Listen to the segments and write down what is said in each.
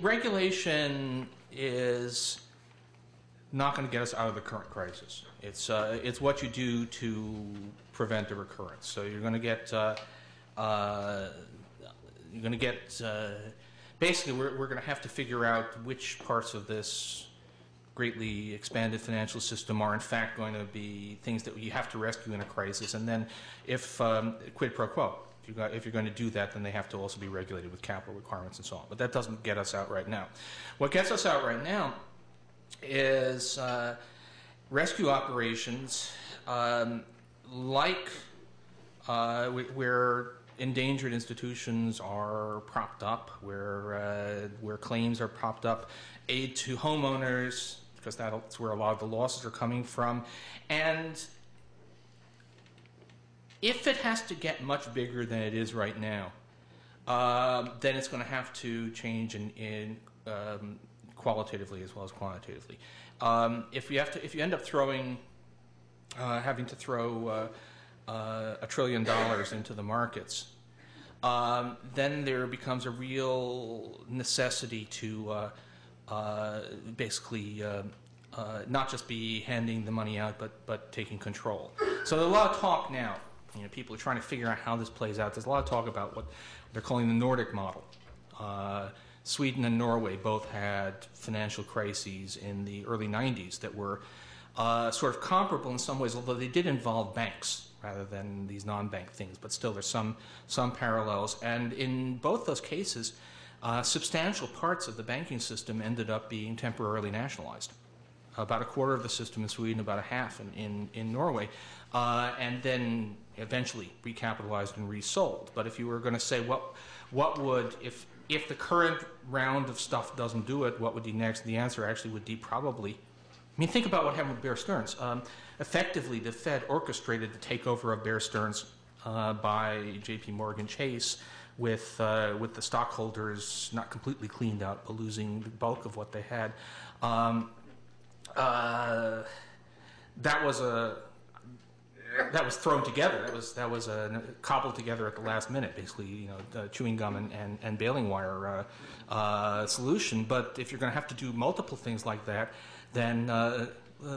Regulation is not going to get us out of the current crisis. It's what you do to prevent a recurrence. So you're going to get basically we're going to have to figure out which parts of this greatly expanded financial system are in fact going to be things that you have to rescue in a crisis, and then if quid pro quo. If you're going to do that, then they have to also be regulated with capital requirements and so on. But that doesn't get us out right now. What gets us out right now is rescue operations where endangered institutions are propped up, where claims are propped up, aid to homeowners, because that's where a lot of the losses are coming from. And if it has to get much bigger than it is right now, then it's going to have to change in qualitatively as well as quantitatively. If you end up having to throw $1 trillion into the markets, then there becomes a real necessity to basically not just be handing the money out, but taking control. So there's a lot of talk now. People are trying to figure out how this plays out. There's a lot of talk about what they're calling the Nordic model. Sweden and Norway both had financial crises in the early 90s that were sort of comparable in some ways, although they did involve banks rather than these non-bank things. But still, there's some parallels. And in both those cases, substantial parts of the banking system ended up being temporarily nationalized. About a quarter of the system in Sweden, about a half in Norway, and then eventually recapitalized and resold. But if you were going to say what would, if the current round of stuff doesn't do it, what would be next? The answer actually would be probably, I mean, think about what happened with Bear Stearns. Effectively, the Fed orchestrated the takeover of Bear Stearns by J.P. Morgan Chase, with the stockholders not completely cleaned out, but losing the bulk of what they had. That was thrown together. That was cobbled together at the last minute, basically, chewing gum and baling wire solution. But if you're going to have to do multiple things like that, then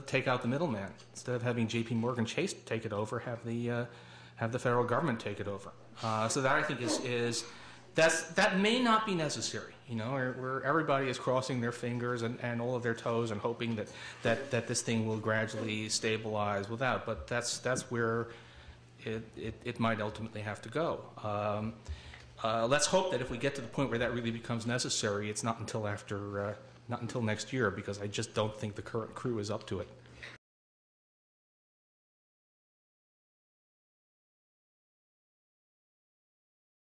take out the middleman. Instead of having J.P. Morgan Chase take it over, have the federal government take it over. So that, I think, that may not be necessary, where everybody is crossing their fingers and all of their toes and hoping that this thing will gradually stabilize without. But that's where it might ultimately have to go. Let's hope that if we get to the point where that really becomes necessary, it's not until next year, because I just don't think the current crew is up to it.